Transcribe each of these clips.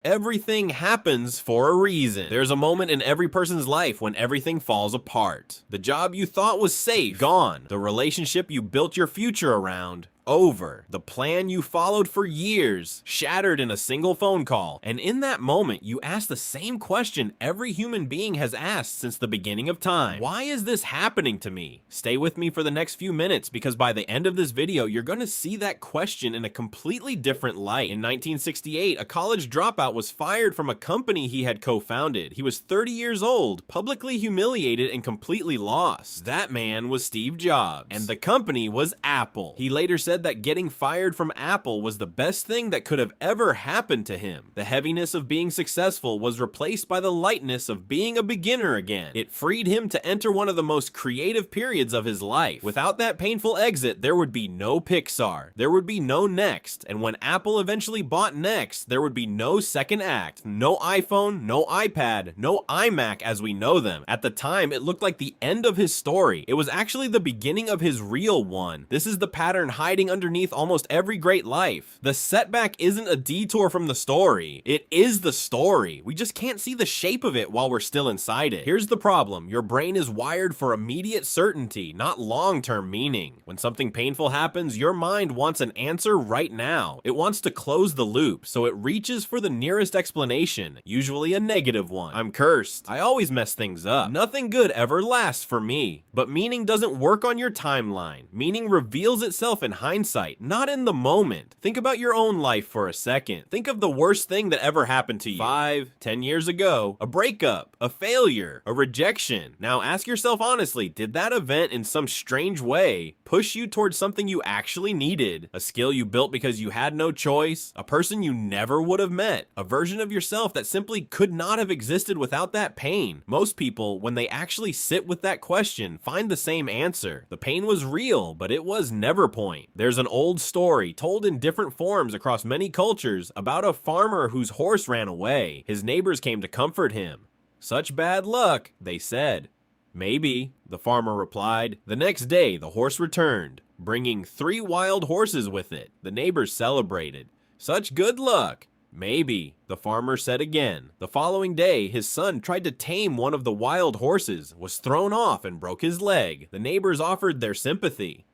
Everything happens for a reason. There's a moment in every person's life when everything falls apart. The job you thought was safe, gone. The relationship you built your future around, over. The plan you followed for years, shattered in a single phone call. And in that moment, you ask the same question every human being has asked since the beginning of time. Why is this happening to me? Stay with me for the next few minutes, because by the end of this video, you're gonna see that question in a completely different light. In 1968, a college dropout was fired from a company he had co-founded. He was 30 years old, publicly humiliated, and completely lost. That man was Steve Jobs, and the company was Apple. He later said that getting fired from Apple was the best thing that could have ever happened to him. The heaviness of being successful was replaced by the lightness of being a beginner again. It freed him to enter one of the most creative periods of his life. Without that painful exit, there would be no Pixar. There would be no Next. And when Apple eventually bought Next, there would be no second act. No iPhone, no iPad, no iMac as we know them. At the time, it looked like the end of his story. It was actually the beginning of his real one. This is the pattern hiding underneath almost every great life. The setback isn't a detour from the story. It is the story. We just can't see the shape of it while we're still inside it. Here's the problem. Your brain is wired for immediate certainty, not long-term meaning. When something painful happens, your mind wants an answer right now. It wants to close the loop, so it reaches for the nearest explanation, usually a negative one. I'm cursed. I always mess things up. Nothing good ever lasts for me. But meaning doesn't work on your timeline. Meaning reveals itself in hindsight, not in the moment. Think about your own life for a second. Think of the worst thing that ever happened to you. 5, 10 years ago. A breakup, a failure, a rejection. Now ask yourself honestly, did that event in some strange way push you towards something you actually needed? A skill you built because you had no choice? A person you never would have met? A version of yourself that simply could not have existed without that pain? Most people, when they actually sit with that question, find the same answer. The pain was real, but it was never point. There's an old story told in different forms across many cultures about a farmer whose horse ran away. His neighbors came to comfort him. "Such bad luck," they said. "Maybe," the farmer replied. The next day, the horse returned, bringing 3 wild horses with it. The neighbors celebrated. "Such good luck." "Maybe," the farmer said again. The following day, his son tried to tame one of the wild horses, was thrown off and broke his leg. The neighbors offered their sympathy.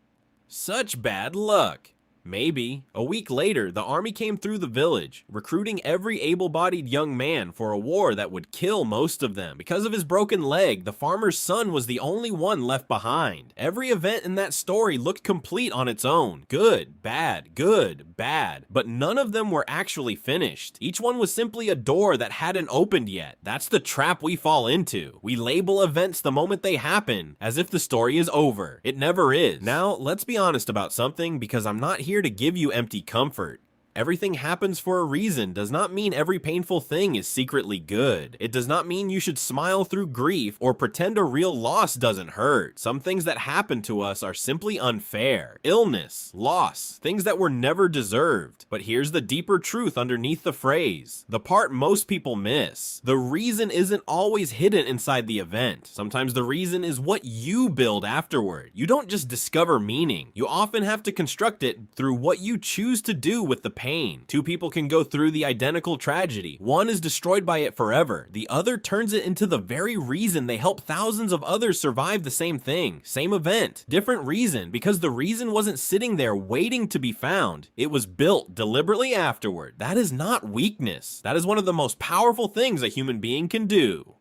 "Such bad luck." "Maybe." A week later, the army came through the village, recruiting every able-bodied young man for a war that would kill most of them. Because of his broken leg, the farmer's son was the only one left behind. Every event in that story looked complete on its own. Good, bad, good, bad. But none of them were actually finished. Each one was simply a door that hadn't opened yet. That's the trap we fall into. We label events the moment they happen, as if the story is over. It never is. Now, let's be honest about something, because I'm not here to give you empty comfort. Everything happens for a reason does not mean every painful thing is secretly good. It does not mean you should smile through grief or pretend a real loss doesn't hurt. Some things that happen to us are simply unfair. Illness, loss, things that were never deserved. But here's the deeper truth underneath the phrase. The part most people miss. The reason isn't always hidden inside the event. Sometimes the reason is what you build afterward. You don't just discover meaning. You often have to construct it through what you choose to do with the pain. 2 people can go through the identical tragedy. One is destroyed by it forever. The other turns it into the very reason they help thousands of others survive the same thing. Same event. Different reason, because the reason wasn't sitting there waiting to be found. It was built deliberately afterward. That is not weakness. That is one of the most powerful things a human being can do.